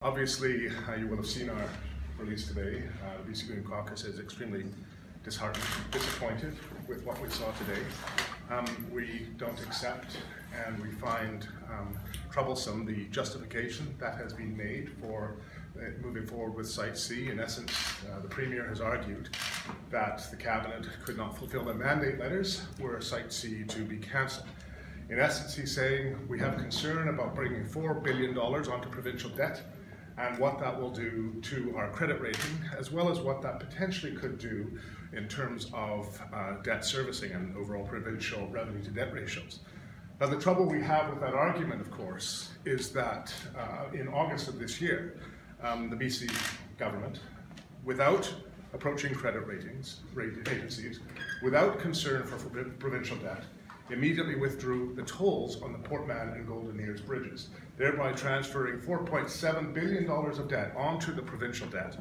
Obviously, you will have seen our release today. The BC Green Caucus is extremely disheartened, disappointed with what we saw today. We don't accept and we find troublesome the justification that has been made for moving forward with Site C. In essence, the Premier has argued that the Cabinet could not fulfill their mandate letters were Site C to be cancelled. In essence, he's saying we have concern about bringing $4 billion onto provincial debt and what that will do to our credit rating, as well as what that potentially could do in terms of debt servicing and overall provincial revenue to debt ratios. Now, the trouble we have with that argument, of course, is that in August of this year, the BC government, without approaching credit agencies, without concern for provincial debt, immediately withdrew the tolls on the Port Mann and Golden Ears bridges, thereby transferring $4.7 billion of debt onto the provincial debt,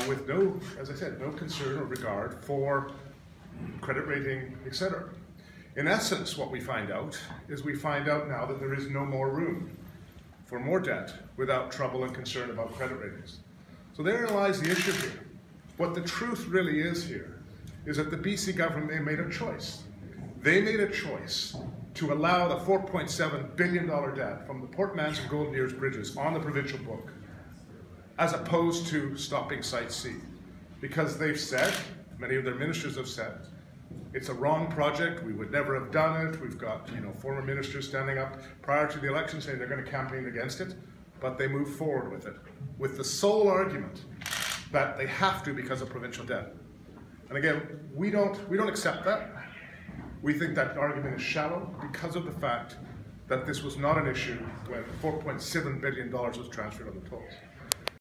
with no, as I said, no concern or regard for credit rating, etc. In essence, what we find out now that there is no more room for more debt without trouble and concern about credit ratings. So therein lies the issue here. What the truth really is here is that the BC government, they made a choice. They made a choice to allow the $4.7 billion debt from the Port Mann and Golden Ears bridges on the provincial book, as opposed to stopping Site C. Because they've said, many of their ministers have said, it's a wrong project, we would never have done it. We've got former ministers standing up prior to the election saying they're going to campaign against it, but they move forward with it, with the sole argument that they have to because of provincial debt. And again, we don't accept that. We think that argument is shallow because of the fact that this was not an issue when $4.7 billion was transferred on the tolls.